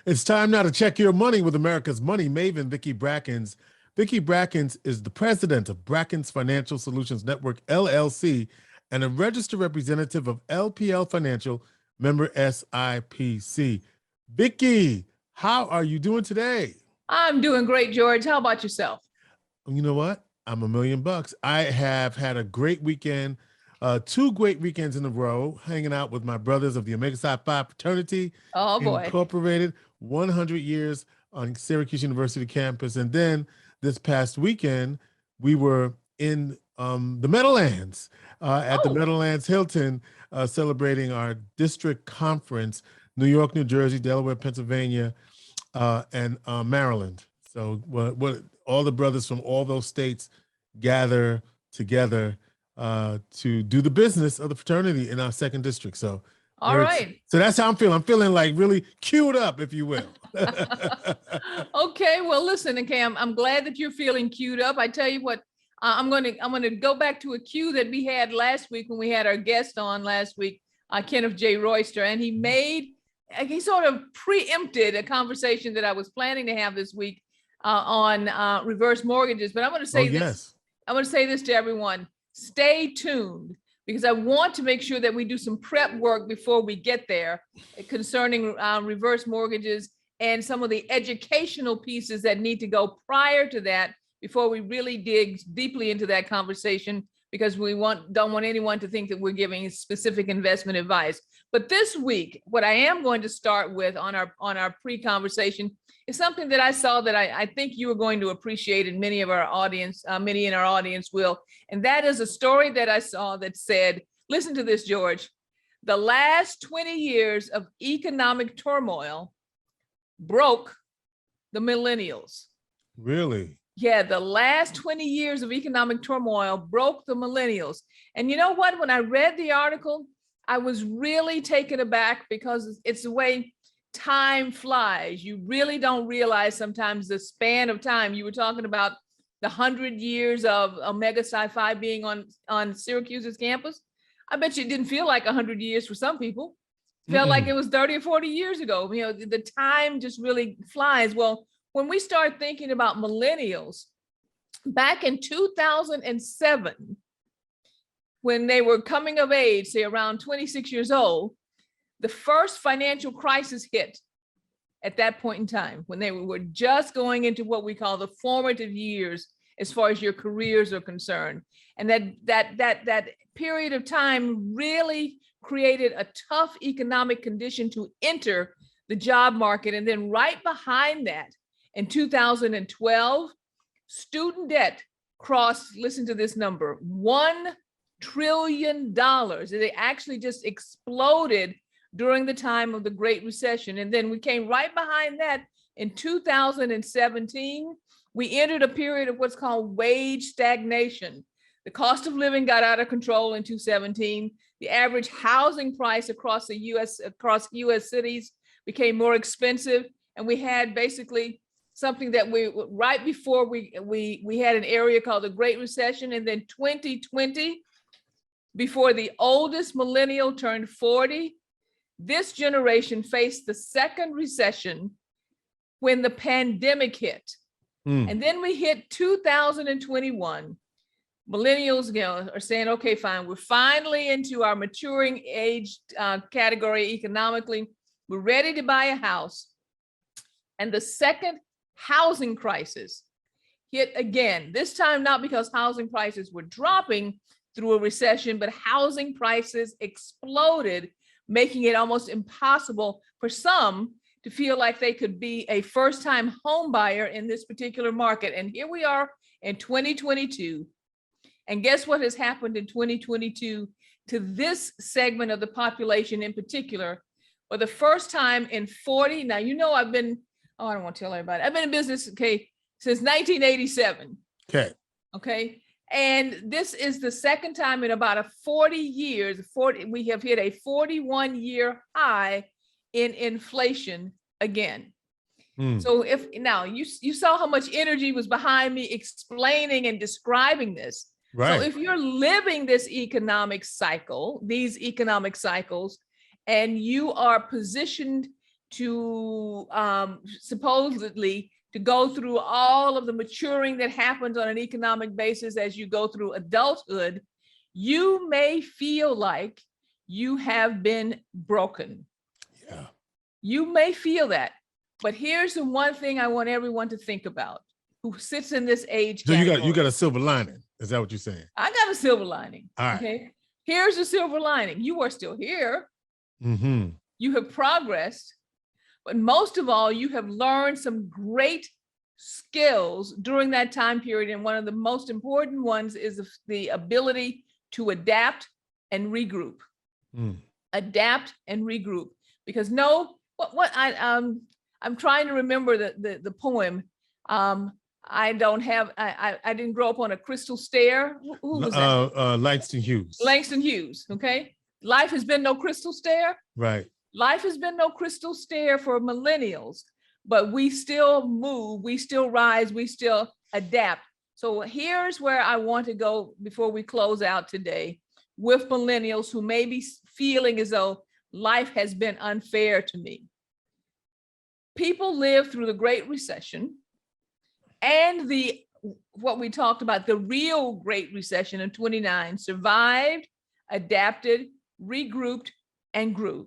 It's time now to check your money with America's money maven, Vicki Brackens. Vicki Brackens is the president of Brackens Financial Solutions Network, LLC, and a registered representative of LPL Financial, member SIPC. Vicki, how are you doing today? I'm doing great, George. How about yourself? You know what? I'm $1,000,000. I have had a great weekend, 2 great weekends in a row, hanging out with my brothers of the Omega Psi Phi fraternity, Oh boy, Incorporated, 100 years on Syracuse University campus. And then this past weekend, we were in the Meadowlands, at the Meadowlands Hilton, celebrating our district conference, New York, New Jersey, Delaware, Pennsylvania, and Maryland. So what all the brothers from all those states gather together to do the business of the fraternity in our second district. So all right. So that's how I'm feeling. I'm feeling like really queued up, if you will. Okay, well, listen, okay, I'm glad that you're feeling queued up. I tell you what, I'm going to go back to a cue that we had last week when we had our guest on last week, Kenneth J. Royster, and he sort of preempted a conversation that I was planning to have this week on reverse mortgages. But I'm going to say this. Yes. I'm going to say this to everyone: stay tuned, because I want to make sure that we do some prep work before we get there concerning reverse mortgages and some of the educational pieces that need to go prior to that before we really dig deeply into that conversation, because we don't want anyone to think that we're giving specific investment advice. But this week, what I am going to start with on our pre-conversation is something that I saw that I think you are going to appreciate, and many in our audience will. And that is a story that I saw that said, listen to this, George: the last 20 years of economic turmoil broke the millennials. Really? Yeah, the last 20 years of economic turmoil broke the millennials. And you know what? When I read the article, I was really taken aback, because it's the way time flies. You really don't realize sometimes the span of time. You were talking about the 100 years of Omega Psi Phi being on Syracuse's campus. I bet you it didn't feel like 100 years for some people. It felt like it was 30 or 40 years ago. You know, the time just really flies. Well, when we start thinking about millennials, back in 2007, when they were coming of age, say around 26 years old, the first financial crisis hit at that point in time, when they were just going into what we call the formative years as far as your careers are concerned. And that period of time really created a tough economic condition to enter the job market. And then right behind that, in 2012, student debt crossed, listen to this number, $1 trillion. They actually just exploded during the time of the Great Recession. And then we came right behind that in 2017. We entered a period of what's called wage stagnation. The cost of living got out of control in 2017. The average housing price across US cities became more expensive. And we had basically something that right before we had an area called the Great Recession. And then 2020, before the oldest millennial turned 40, this generation faced the second recession when the pandemic hit. And then we hit 2021. Millennials are saying, okay, fine, we're finally into our maturing age category economically. We're ready to buy a house. And the second housing crisis hit again, this time not because housing prices were dropping through a recession, but housing prices exploded, making it almost impossible for some to feel like they could be a first-time home buyer in this particular market. And here we are in 2022. And guess what has happened in 2022 to this segment of the population in particular? For the first time in 40, now, you know, I don't want to tell everybody, I've been in business, okay, since 1987. Okay. And this is the second time in about 40 years, we have hit a 41-year high in inflation again. So if now you saw how much energy was behind me explaining and describing this. Right. So if you're living this economic cycle, these economic cycles, and you are positioned to supposedly to go through all of the maturing that happens on an economic basis as you go through adulthood, you may feel like you have been broken. Yeah. You may feel that, but here's the one thing I want everyone to think about who sits in this age So category. you got a silver lining. Is that what you're saying? I got a silver lining. All right. Okay. Here's the silver lining. You are still here. Mm-hmm. You have progressed, but most of all, you have learned some great skills during that time period. And one of the most important ones is the ability to adapt and regroup. Adapt and regroup. Because I'm trying to remember the poem. I didn't grow up on a crystal stair. Who was that? Langston Hughes. Langston Hughes. Okay. Life has been no crystal stair. Right. Life has been no crystal stair for millennials, but we still move, we still rise, we still adapt. So here's where I want to go before we close out today with millennials who may be feeling as though life has been unfair to me. People lived through the Great Recession and what we talked about, the real Great Recession in 29, survived, adapted, regrouped, and grew.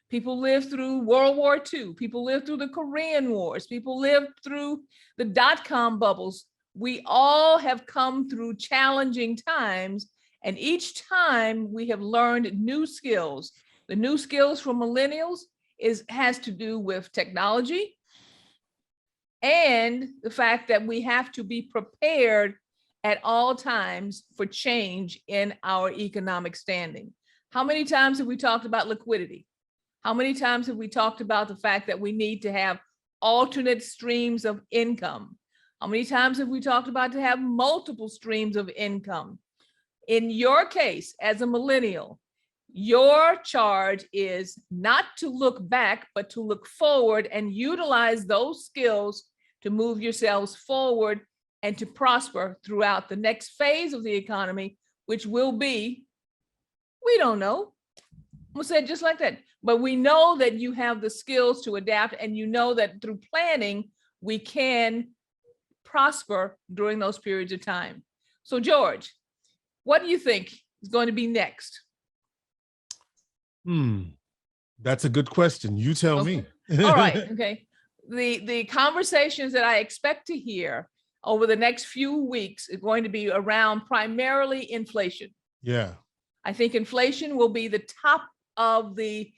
People lived through World War II. People lived through the Korean Wars. People lived through the dot-com bubbles. We all have come through challenging times, and each time we have learned new skills. The new skills for millennials has to do with technology and the fact that we have to be prepared at all times for change in our economic standing. How many times have we talked about liquidity? How many times have we talked about the fact that we need to have alternate streams of income? How many times have we talked about to have multiple streams of income? In your case, as a millennial, your charge is not to look back, but to look forward and utilize those skills to move yourselves forward and to prosper throughout the next phase of the economy, which will be, we don't know. We'll say it just like that. But we know that you have the skills to adapt, and you know that through planning, we can prosper during those periods of time. So George, what do you think is going to be next? That's a good question. You tell me. All right. Okay. The conversations that I expect to hear over the next few weeks is going to be around primarily inflation. Yeah. I think inflation will be the top of the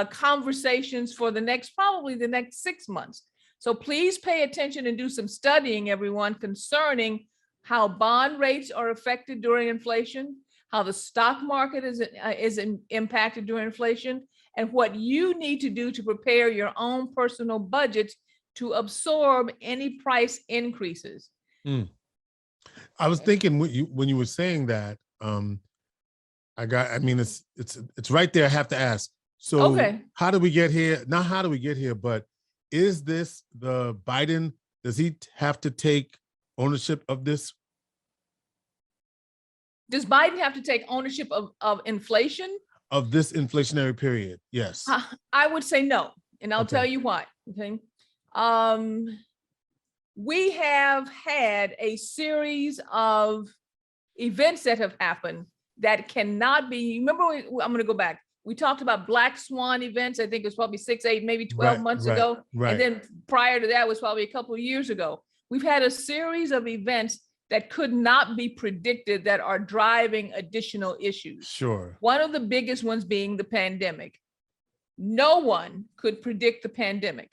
conversations for probably the next 6 months. So please pay attention and do some studying, everyone, concerning how bond rates are affected during inflation, how the stock market is impacted during inflation, and what you need to do to prepare your own personal budgets to absorb any price increases. I was thinking when you were saying that, it's right there. I have to ask. So how do we get here? Not how do we get here, but is this the Biden? Does he have to take ownership of this? Does Biden have to take ownership of inflation? Of this inflationary period? Yes. I would say no. And I'll tell you why. Okay. We have had a series of events that have happened that cannot be, remember, I'm going to go back. We talked about Black Swan events. I think it was probably 6, 8, maybe 12 months ago. Right. And then prior to that was probably a couple of years ago. We've had a series of events that could not be predicted that are driving additional issues. Sure. One of the biggest ones being the pandemic. no one could predict the pandemic.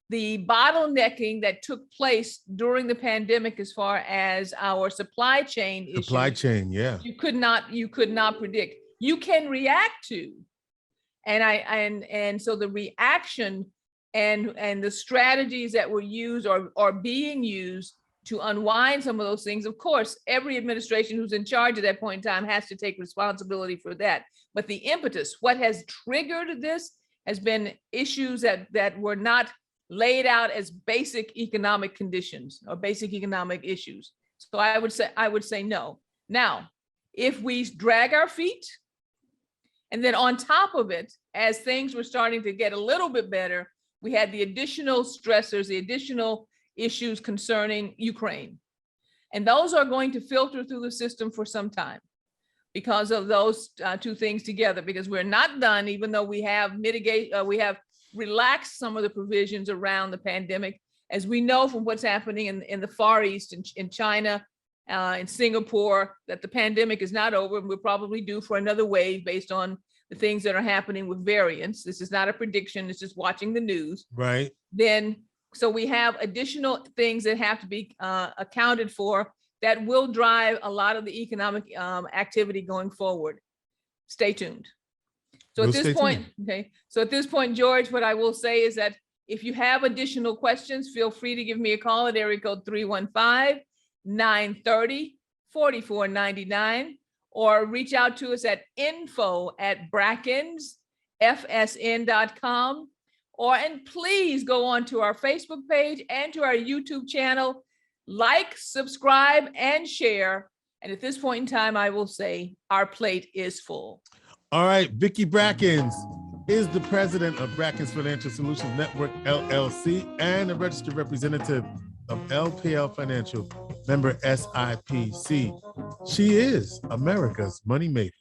The bottlenecking that took place during the pandemic, as far as our supply chain issues, yeah, you could not predict. You can react to, and so the reaction and the strategies that were used or are being used to unwind some of those things. Of course, every administration who's in charge at that point in time has to take responsibility for that. But the impetus, what has triggered this, has been issues that were not laid out as basic economic conditions or basic economic issues. So I would say no. Now, if we drag our feet, and then on top of it, as things were starting to get a little bit better, we had the additional stressors, the additional issues concerning Ukraine. And those are going to filter through the system for some time because of those two things together, because we're not done, even though we have we have relaxed some of the provisions around the pandemic. As we know from what's happening in the Far East, in China, in Singapore, that the pandemic is not over, and we're probably due for another wave based on the things that are happening with variants. This is not a prediction, it's just watching the news. Right. So we have additional things that have to be accounted for that will drive a lot of the economic activity going forward. Stay tuned. So at this point, okay. So at this point, George, what I will say is that if you have additional questions, feel free to give me a call at area code 315-930-4499, or reach out to us at info@brackensfsn.com, and please go on to our Facebook page and to our YouTube channel, like, subscribe, and share. And at this point in time, I will say our plate is full. All right, Vicki Brackens is the president of Brackens Financial Solutions Network, LLC, and a registered representative of LPL Financial, member SIPC. She is America's moneymaker.